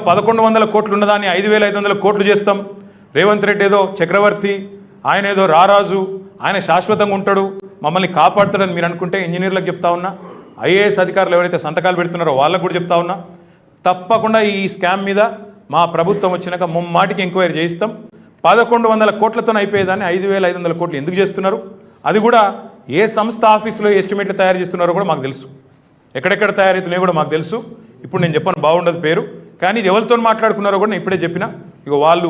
1100 కోట్లు ఉన్నదాన్ని 5500 కోట్లు చేస్తాం. రేవంత్ రెడ్డి ఏదో చక్రవర్తి, ఆయన ఏదో రారాజు, ఆయన శాశ్వతంగా ఉంటాడు, మమ్మల్ని కాపాడుతాడని మీరు అనుకుంటే ఇంజనీర్లకు చెప్తా ఉన్నా, ఐఏఎస్ అధికారులు ఎవరైతే సంతకాలు పెడుతున్నారో వాళ్ళకు కూడా చెప్తా ఉన్నా, తప్పకుండా ఈ స్కామ్ మీద మా ప్రభుత్వం వచ్చినాక ముమ్మాటికి ఎంక్వైరీ చేయిస్తాం. 1100 కోట్లతో అయిపోయేదాన్ని 5500 కోట్లు ఎందుకు చేస్తున్నారు? అది కూడా ఏ సంస్థ ఆఫీసులో ఎస్టిమేట్లు తయారు చేస్తున్నారో కూడా మాకు తెలుసు, ఎక్కడెక్కడ తయారవుతున్నాయో కూడా మాకు తెలుసు. ఇప్పుడు నేను చెప్పను, బాగుండదు పేరు, కానీ ఇది ఎవరితో మాట్లాడుకున్నారో కూడా నేను ఇప్పుడే చెప్పిన. ఇక వాళ్ళు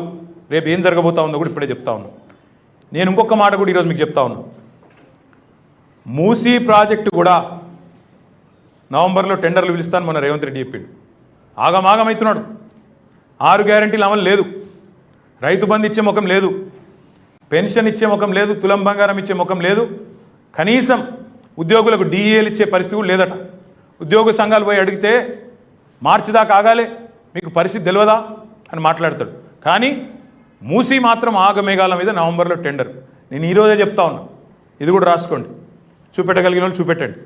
రేపు ఏం జరగబోతా ఉందో కూడా ఇప్పుడే చెప్తా ఉన్నాను. నేను ఇంకొక మాట కూడా ఈరోజు మీకు చెప్తా ఉన్నాను. మూసీ ప్రాజెక్టు కూడా నవంబర్లో టెండర్లు పిలుస్తాను మొన్న రేవంత్ రెడ్డి చెప్పిండు. ఆగమాగమవుతున్నాడు. 6 గ్యారెంటీలు అమలు లేదు, రైతు బంధు ఇచ్చే ముఖం లేదు, పెన్షన్ ఇచ్చే ముఖం లేదు, తులం బంగారం ఇచ్చే ముఖం లేదు, కనీసం ఉద్యోగులకు డిఏలు ఇచ్చే పరిస్థితి కూడా లేదట. ఉద్యోగ సంఘాలు పోయి అడిగితే మార్చి దాకా ఆగాలే, మీకు పరిస్థితి తెలియదా అని మాట్లాడతాడు. కానీ మూసీ మాత్రం ఆగమేఘాల మీద నవంబర్లో టెండర్. నేను ఈరోజే చెప్తా ఉన్నా, ఇది కూడా రాసుకోండి, చూపెట్టగలిగిన వాళ్ళు చూపెట్టండి.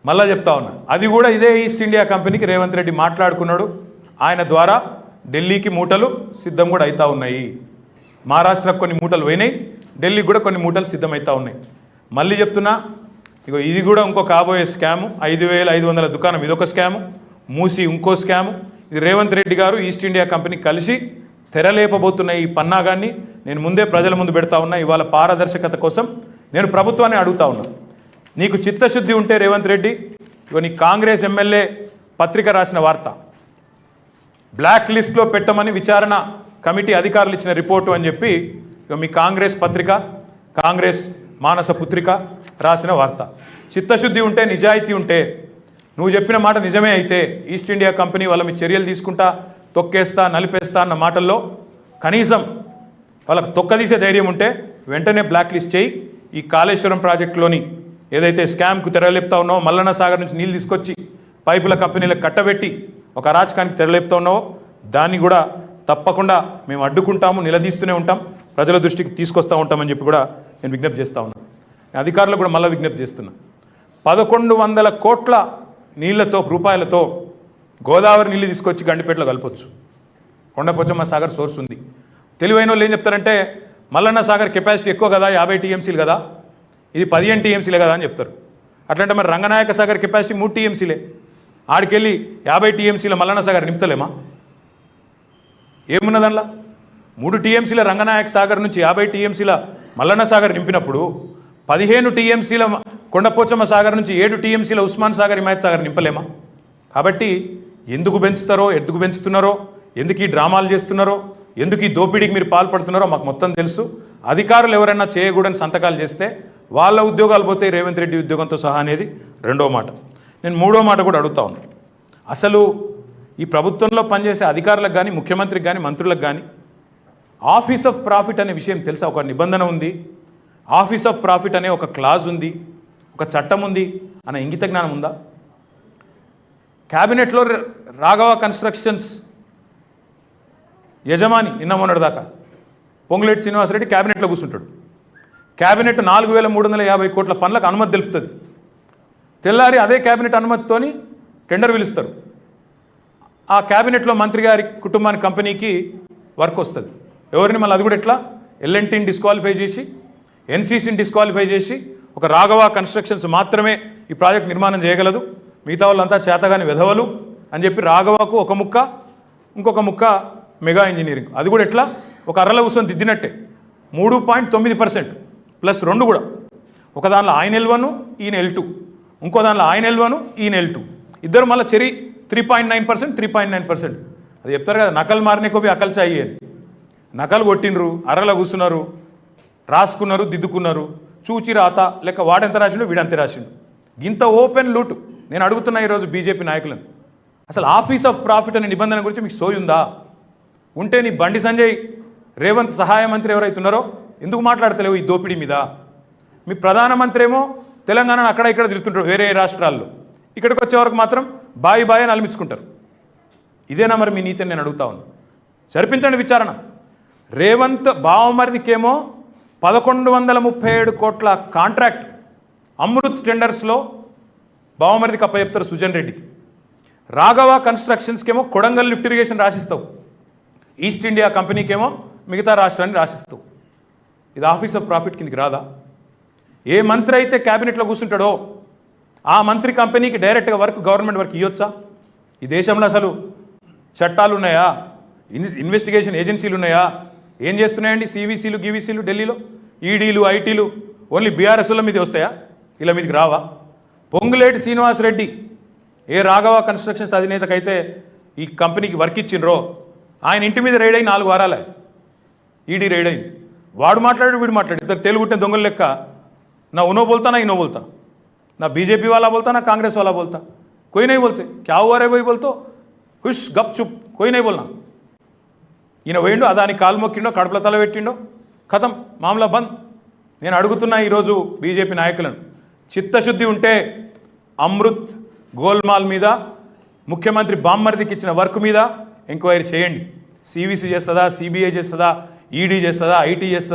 మళ్ళా చెప్తా ఉన్నా, అది కూడా ఇదే ఈస్ట్ ఇండియా కంపెనీకి రేవంత్ రెడ్డి మాట్లాడుకున్నాడు. ఆయన ద్వారా ఢిల్లీకి మూటలు సిద్ధం కూడా అవుతూ ఉన్నాయి. మహారాష్ట్రకు కొన్ని మూటలు పోయినాయి, ఢిల్లీకి కూడా కొన్ని మూటలు సిద్ధమవుతూ ఉన్నాయి. మళ్ళీ చెప్తున్నా, ఇగో ఇది కూడా ఇంకో కాబోయే స్కాము. 5500 దుకాణం ఇదొక స్కాము, మూసి ఇంకో స్కాము. ఇది రేవంత్ రెడ్డి గారు ఈస్ట్ ఇండియా కంపెనీ కలిసి తెరలేపబోతున్న ఈ పన్నాగాన్ని నేను ముందే ప్రజల ముందు పెడతా ఉన్నా. ఇవాళ పారదర్శకత కోసం నేను ప్రభుత్వాన్ని అడుగుతా ఉన్నా, నీకు చిత్తశుద్ధి ఉంటే రేవంత్ రెడ్డి, ఇగో నీ కాంగ్రెస్ ఎమ్మెల్యే పత్రిక రాసిన వార్త, బ్లాక్ లిస్ట్లో పెట్టమని విచారణ కమిటీ అధికారులు ఇచ్చిన రిపోర్టు అని చెప్పి ఇక మీ కాంగ్రెస్ పత్రిక, కాంగ్రెస్ మానస పుత్రిక రాసిన వార్త. చిత్తశుద్ధి ఉంటే, నిజాయితీ ఉంటే, నువ్వు చెప్పిన మాట నిజమే అయితే ఈస్ట్ ఇండియా కంపెనీ వాళ్ళ మీ చర్యలు తీసుకుంటా, తొక్కేస్తా, నలిపేస్తా అన్న మాటల్లో కనీసం వాళ్ళకు తొక్కదీసే ధైర్యం ఉంటే వెంటనే బ్లాక్ లిస్ట్ చేయి. ఈ కాళేశ్వరం ప్రాజెక్టులోని ఏదైతే స్కామ్కు తెరలేపుతా ఉన్నావో, మల్లన్న సాగర్ నుంచి నీళ్ళు తీసుకొచ్చి పైపుల కంపెనీలకు కట్టబెట్టి ఒక అరాచకానికి తెరలేపుతా ఉన్నావో, దాన్ని కూడా తప్పకుండా మేము అడ్డుకుంటాము, నిలదీస్తూనే ఉంటాం, ప్రజల దృష్టికి తీసుకొస్తూ ఉంటామని చెప్పి కూడా నేను విజ్ఞప్తి చేస్తూ ఉన్నాను. అధికారులకు కూడా మళ్ళీ విజ్ఞప్తి చేస్తున్నా, 1100 కోట్ల నీళ్లతో, రూపాయలతో గోదావరి నీళ్ళు తీసుకొచ్చి గండిపేటలో కలపొచ్చు. కొండపోచమ్మ సాగర్ సోర్స్ ఉంది. తెలివైన వాళ్ళు ఏం చెప్తారంటే, మల్లన్న సాగర్ కెపాసిటీ ఎక్కువ కదా, 50 టీఎంసీలు కదా, ఇది 15 టీఎంసీలే కదా అని చెప్తారు. అట్లంటే మరి రంగనాయక సాగర్ కెపాసిటీ 3 టీఎంసీలే, ఆడికెళ్ళి 50 టీఎంసీల మల్లన్న సాగర్ నింపుతలేమా? ఏమున్నది అందులో? 3 టీఎంసీల రంగనాయక సాగర్ నుంచి 50 టీఎంసీల మల్లన్న సాగర్ నింపినప్పుడు 15 టీఎంసీల కొండపోచమ్మ సాగర్ నుంచి 7 టీఎంసీల ఉస్మాన్ సాగర్, హిమాయత్ సాగర్ నింపలేమా? కాబట్టి ఎందుకు పెంచుతారో, ఎందుకు పెంచుతున్నారో, ఎందుకు ఈ డ్రామాలు చేస్తున్నారో, ఎందుకు ఈ దోపిడీకి మీరు పాల్పడుతున్నారో మాకు మొత్తం తెలుసు. అధికారులు ఎవరైనా చేయకూడని సంతకాలు చేస్తే వాళ్ళ ఉద్యోగాలు పోతే రేవంత్ రెడ్డి ఉద్యోగంతో సహా అనేది రెండో మాట. నేను మూడో మాట కూడా అడుగుతా ఉన్నాను. అసలు ఈ ప్రభుత్వంలో పనిచేసే అధికారులకు కానీ, ముఖ్యమంత్రికి కానీ, మంత్రులకు కానీ ఆఫీస్ ఆఫ్ ప్రాఫిట్ అనే విషయం తెలుసా? ఒక నిబంధన ఉంది, ఆఫీస్ ఆఫ్ ప్రాఫిట్ అనే ఒక క్లాజ్ ఉంది, ఒక చట్టం ఉంది అన్న ఇంగిత జ్ఞానం ఉందా? క్యాబినెట్లో రాఘవ కన్స్ట్రక్షన్స్ యజమాని నిన్న మొన్నటి దాకా పొంగులేటి శ్రీనివాసరెడ్డి క్యాబినెట్లో కూర్చుంటాడు. క్యాబినెట్ 4350 కోట్ల పనులకు అనుమతి తెలుపుతుంది. తెల్లారి అదే క్యాబినెట్ అనుమతితోని టెండర్ పిలుస్తారు. ఆ క్యాబినెట్లో మంత్రి గారి కుటుంబానికి, కంపెనీకి వర్క్ వస్తుంది. ఎవరిని మళ్ళీ అది కూడా ఎట్లా? ఎల్ఎన్టీని డిస్క్వాలిఫై చేసి, ఎన్సీసీని డిస్క్వాలిఫై చేసి, ఒక రాఘవ కన్స్ట్రక్షన్స్ మాత్రమే ఈ ప్రాజెక్ట్ నిర్మాణం చేయగలదు, మిగతా వాళ్ళంతా చేతగాని వెధవలు అని చెప్పి రాఘవకు ఒక ముక్క, ఇంకొక ముక్క మెగా ఇంజనీరింగ్. అది కూడా ఎట్లా? ఒక అరల కూర్చొని దిద్దినట్టే. 3.9% ప్లస్ 2 కూడా. ఒక దానిలో ఆయన L1, ఈయన L2, ఇంకో దానిలో ఆయన L1, ఈయన L2, ఇద్దరు మళ్ళీ చెరి 3.9%, 3.9%. అది చెప్తారు కదా, నకలు మారిన కోపి అకలు చాయి అని. నకలు కొట్టినరు, అరల కూర్చున్నారు, రాసుకున్నారు, దిద్దుకున్నారు, చూచి రాత లెక్క వాడెంత రాసిండు, వీడంత రాసిండు. ఇంత ఓపెన్ లూటు. నేను అడుగుతున్నా ఈరోజు బీజేపీ నాయకులను, అసలు ఆఫీస్ ఆఫ్ ప్రాఫిట్ అనే నిబంధన గురించి మీకు సోయి ఉందా? ఉంటే నీ బండి సంజయ్, రేవంత్ సహాయ మంత్రి ఎవరైతున్నారో ఎందుకు మాట్లాడతలేవు ఈ దోపిడీ మీద? మీ ప్రధానమంత్రి ఏమో తెలంగాణను అక్కడ ఇక్కడ తిరుగుతుంటారు వేరే రాష్ట్రాల్లో, ఇక్కడికి వచ్చే వరకు మాత్రం బాయి అని అలిమించుకుంటారు. ఇదేనా మరి మీ నీతిని నేను అడుగుతా ఉన్నా. సరిపించండి విచారణ. రేవంత్ బావమరిదికేమో 1137 కోట్ల కాంట్రాక్ట్ అమృత్ టెండర్స్లో బావమరిదికి అప్పచెప్తారు సుజన్ రెడ్డికి. రాఘవ కన్స్ట్రక్షన్స్కేమో కొడంగల్ లిఫ్ట్ ఇరిగేషన్ రాసిస్తావు, ఈస్ట్ ఇండియా కంపెనీకేమో మిగతా రాష్ట్రాన్ని రాసిస్తావు. ఇది ఆఫీస్ ఆఫ్ ప్రాఫిట్ కిందకి రాదా? ఏ మంత్రి అయితే క్యాబినెట్లో కూర్చుంటాడో ఆ మంత్రి కంపెనీకి డైరెక్ట్గా వర్క్ గవర్నమెంట్ వర్క్ ఇవ్వచ్చా? ఈ దేశంలో అసలు చట్టాలు ఉన్నాయా? ఇన్వెస్టిగేషన్ ఏజెన్సీలు ఉన్నాయా? ఏం చేస్తున్నాయండి సివిసీలు గివిసీలు ఢిల్లీలో? ఈడీలు ఐటీలు ఓన్లీ బీఆర్ఎస్ల మీద వస్తాయా? ఇలా మీదకి రావా? పొంగులేటి శ్రీనివాసరెడ్డి ఏ రాఘవ కన్స్ట్రక్షన్స్ అధినేతకైతే ఈ కంపెనీకి వర్క్ ఇచ్చిండ్రో ఆయన ఇంటి మీద రైడ్ అయి 4 వారాలే ఈడీ రైడ్ అయింది. వాడు మాట్లాడు వీడు మాట్లాడు, ఇద్దరు తెలుగుంటే దొంగలు లెక్క. నా उनो बोलता ना इनो बोलता, ना बीजेपी वाला बोलता ना कांग्रेस वाला बोलता, कोई नहीं बोलते. क्या हुआ रे भाई बोलतो, हुश गप चुप, कोई नहीं बोलना. ఈయన పోయిండు, అదాని కాలు మొక్కిండో, కడుపుల తల పెట్టిండో, ఖతం, మామలా బంద్. నేను అడుగుతున్నా ఈరోజు బీజేపీ నాయకులను, చిత్తశుద్ధి ఉంటే అమృత్ గోల్మాల్ మీద ముఖ్యమంత్రి బామ్మర్దికి ఇచ్చిన వర్క్ మీద ఎంక్వైరీ చేయండి. సివిసి చేస్తుందా, సిబిఐ చేస్తుందా, ఈడీ చేస్తుందా, ఐటీ చేస్తుందా?